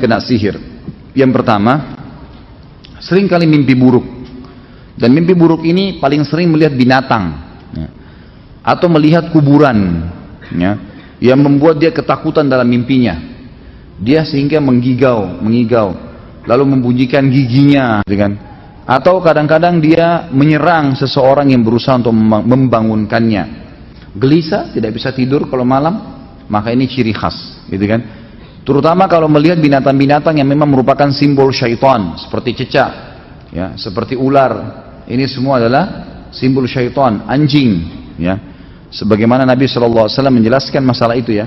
kena sihir. Yang pertama, sering kali mimpi buruk. Dan mimpi buruk ini paling sering melihat binatang, ya, atau melihat kuburan, ya, yang membuat dia ketakutan dalam mimpinya. Dia sehingga mengigau, lalu membunyikan giginya, gitu kan? Atau kadang-kadang dia menyerang seseorang yang berusaha untuk membangunkannya. Gelisah, tidak bisa tidur kalau malam, maka ini ciri khas, gitu kan? Terutama kalau melihat binatang-binatang yang memang merupakan simbol syaitan, seperti cecak, ya, seperti ular. Ini semua adalah simbol syaitan, anjing, ya. Sebagaimana Nabi SAW menjelaskan masalah itu, ya.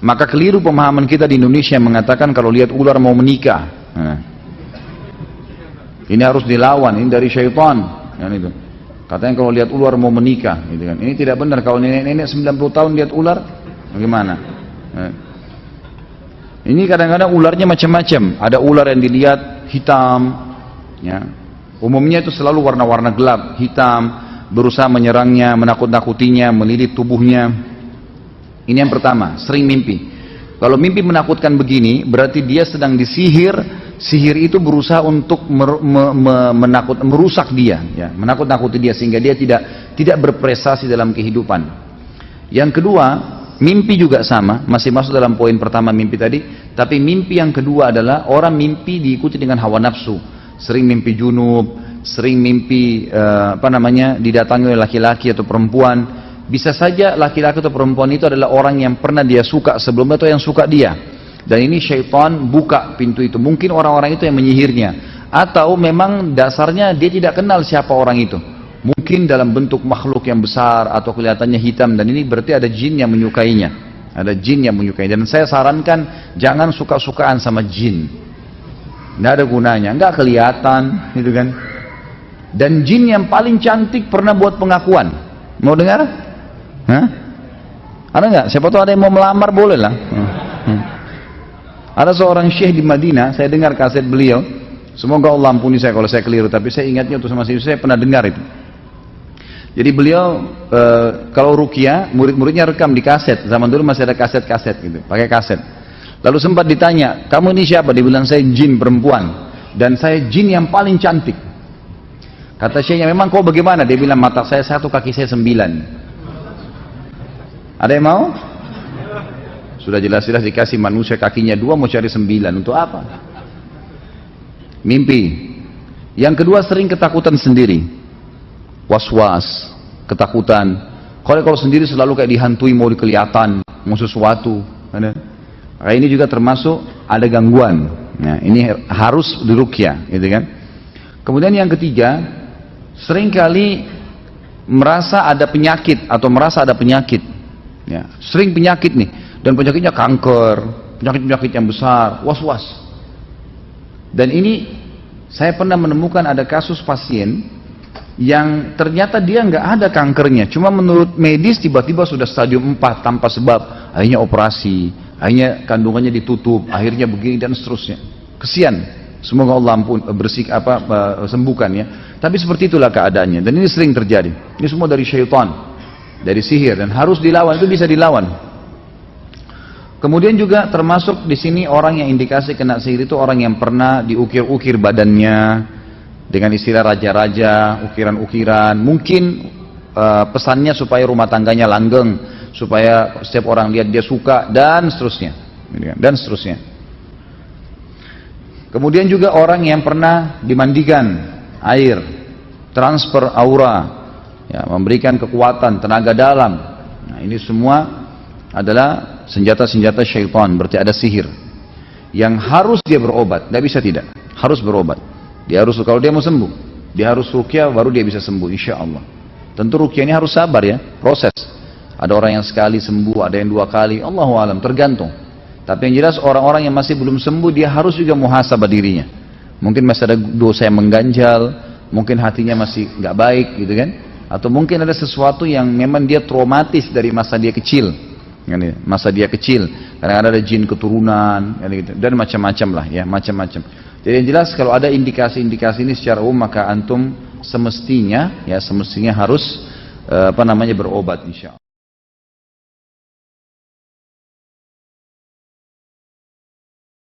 Maka keliru pemahaman kita di Indonesia yang mengatakan kalau lihat ular mau menikah. Nah, ini harus dilawan, ini dari syaitan, kan itu. Katanya kalau lihat ular mau menikah, gitu kan. Ini tidak benar. Kalau nenek-nenek 90 tahun lihat ular, bagaimana? Nah. Ini kadang-kadang ularnya macam-macam. Ada ular yang dilihat hitam, ya. Umumnya itu selalu warna-warna gelap, hitam, berusaha menyerangnya, menakut-nakutinya, melilit tubuhnya. Ini yang pertama, sering mimpi. Kalau mimpi menakutkan begini, berarti dia sedang disihir. Sihir itu berusaha untuk merusak dia, ya, menakut-nakuti dia sehingga dia tidak berprestasi dalam kehidupan. Yang kedua, mimpi juga sama, masih masuk dalam poin pertama mimpi tadi. Tapi mimpi yang kedua adalah orang mimpi diikuti dengan hawa nafsu. Sering mimpi junub, sering mimpi didatangi oleh laki-laki atau perempuan. Bisa saja laki-laki atau perempuan itu adalah orang yang pernah dia suka sebelumnya atau yang suka dia. Dan ini syaitan buka pintu itu. Mungkin orang-orang itu yang menyihirnya, atau memang dasarnya dia tidak kenal siapa orang itu. Mungkin dalam bentuk makhluk yang besar atau kelihatannya hitam, dan ini berarti ada jin yang menyukainya. Ada jin yang menyukainya. Dan saya sarankan jangan suka-sukaan sama jin. Nggak ada gunanya, nggak kelihatan, gitu kan. Dan jin yang paling cantik pernah buat pengakuan. Mau dengar? Hah? Ada nggak? Siapa tahu ada yang mau melamar, boleh lah. Ada seorang syekh di Madinah, saya dengar kaset beliau. Semoga Allah ampuni saya kalau saya keliru, tapi saya ingatnya untuk sama saya pernah dengar itu. Jadi beliau kalau ruqyah, murid-muridnya rekam di kaset. Zaman dulu masih ada kaset-kaset gitu, pakai kaset. Lalu sempat ditanya, kamu ini siapa? Dia bilang, saya jin perempuan. Dan saya jin yang paling cantik. Kata syekhnya, memang kau bagaimana? Dia bilang, mata saya 1, kaki saya 9. Ada yang mau? Sudah jelas-jelas dikasih manusia kakinya 2, mau cari 9. Untuk apa? Mimpi. Yang kedua, sering ketakutan sendiri. Was-was, ketakutan. Kalau sendiri selalu kayak dihantui, mau kelihatan, mau sesuatu. Nah, ini juga termasuk ada gangguan. Nah, ini harus diruqyah, gitu kan? Kemudian yang ketiga, seringkali merasa ada penyakit atau merasa ada penyakit. Ya, sering penyakit nih, dan penyakitnya kanker, penyakit-penyakit yang besar, was-was. Dan ini saya pernah menemukan ada kasus pasien yang ternyata dia nggak ada kankernya, cuma menurut medis tiba-tiba sudah stadium 4 tanpa sebab, akhirnya operasi. Akhirnya kandungannya ditutup, akhirnya begini dan seterusnya. Kesian. Semoga Allah sembuhkan, ya. Tapi seperti itulah keadaannya, dan ini sering terjadi. Ini semua dari syaitan, dari sihir, dan harus dilawan. Itu bisa dilawan. Kemudian juga termasuk di sini orang yang indikasi kena sihir itu orang yang pernah diukir-ukir badannya dengan istilah raja-raja, ukiran-ukiran. Mungkin pesannya supaya rumah tangganya langgeng, supaya setiap orang lihat dia suka, dan seterusnya, dan seterusnya. Kemudian juga orang yang pernah dimandikan air, transfer aura, ya, memberikan kekuatan, tenaga dalam. Nah, ini semua adalah senjata-senjata syaitan, berarti ada sihir yang harus dia berobat, tidak bisa tidak, harus berobat. Dia harus, kalau dia mau sembuh, dia harus ruqyah, baru dia bisa sembuh, insya Allah. Tentu ruqyah ini harus sabar, ya, proses. Ada orang yang sekali sembuh, ada yang 2 kali, Allahu alam, tergantung. Tapi yang jelas orang-orang yang masih belum sembuh, dia harus juga muhasabah dirinya. Mungkin masih ada dosa yang mengganjal, mungkin hatinya masih nggak baik, gitu kan? Atau mungkin ada sesuatu yang memang dia traumatis dari masa dia kecil, masa dia kecil. Kadang-kadang ada jin keturunan, dan macam-macam lah, ya, macam-macam. Jadi yang jelas kalau ada indikasi-indikasi ini secara umum, maka antum semestinya harus berobat, insya Allah.